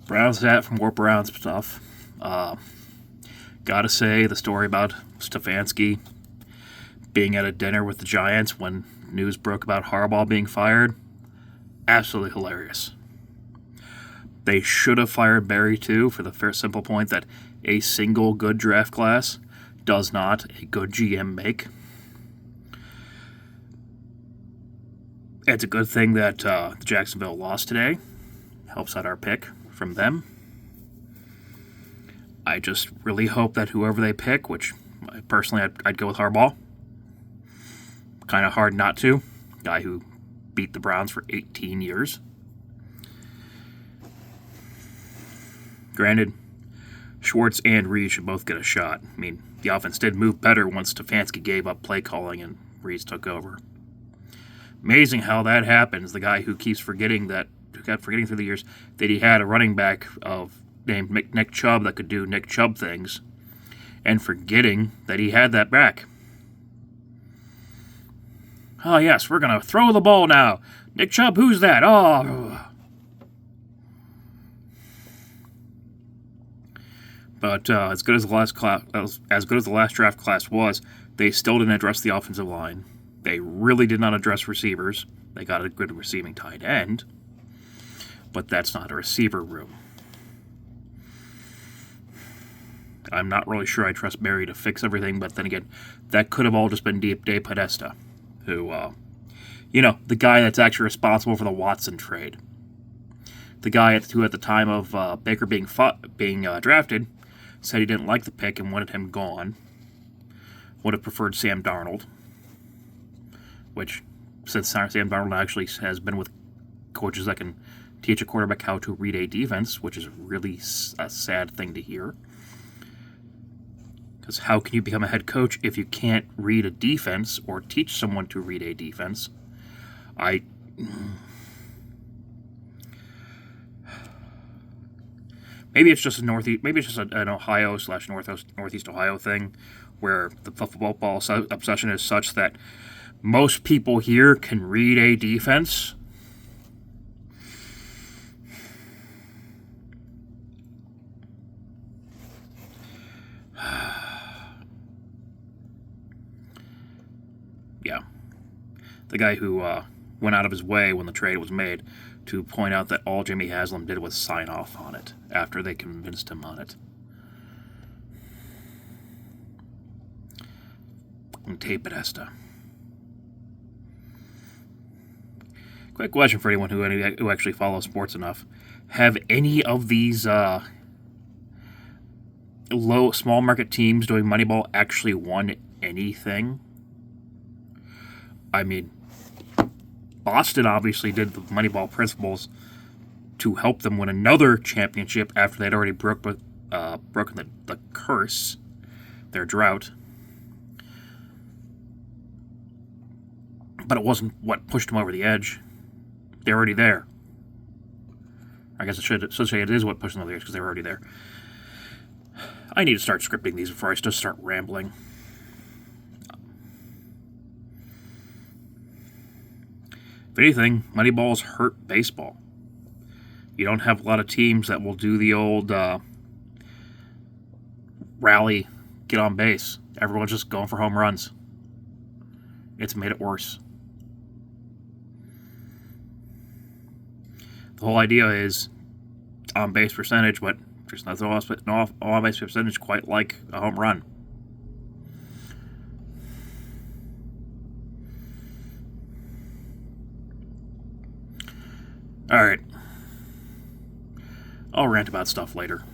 Browns hat for more Browns stuff. Gotta say, the story about Stefanski being at a dinner with the Giants when news broke about Harbaugh being fired, absolutely hilarious. They should have fired Barry too, for the fair simple point that a single good draft class does not a good GM make. It's a good thing that Jacksonville lost today. Helps out our pick from them. I just really hope that whoever they pick, which personally I'd go with Harbaugh. Kind of hard not to. Guy who beat the Browns for 18 years. Granted, Schwartz and Reed should both get a shot. I mean, the offense did move better once Stefanski gave up play calling and Reed took over. Amazing how that happens. The guy who kept forgetting through the years that he had a running back named Nick Chubb that could do Nick Chubb things, and forgetting that he had that back. Oh yes, we're gonna throw the ball now. Nick Chubb, who's that? Oh. But as good as the last draft class was, they still didn't address the offensive line. They really did not address receivers. They got a good receiving tight end, but that's not a receiver room. I'm not really sure I trust Barry to fix everything, but then again, that could have all just been Dave Podesta, who, the guy that's actually responsible for the Watson trade. The guy who at the time of Baker being drafted said he didn't like the pick and wanted him gone. Would have preferred Sam Darnold, which, since Sam Darnold actually has been with coaches that can teach a quarterback how to read a defense, which is really a sad thing to hear. Because how can you become a head coach if you can't read a defense or teach someone to read a defense? Maybe it's just an Ohio/Northeast Ohio thing, where the football obsession is such that most people here can read a defense. Yeah. The guy who went out of his way when the trade was made to point out that all Jimmy Haslam did was sign off on it after they convinced him on it. And Tate Podesta. Quick question for anyone who actually follows sports enough. Have any of these small market teams doing Moneyball actually won anything? I mean, Boston obviously did the Moneyball principles to help them win another championship after they'd already broken the curse, their drought. But it wasn't what pushed them over the edge. They're already there. I guess I should say it is what pushed them over the edge because they were already there. I need to start scripting these before I just start rambling. If anything, Moneyball's hurt baseball. You don't have a lot of teams that will do the old rally, get on base. Everyone's just going for home runs. It's made it worse. The whole idea is on-base percentage, but there's nothing else but no on-base percentage quite like a home run. All right. I'll rant about stuff later.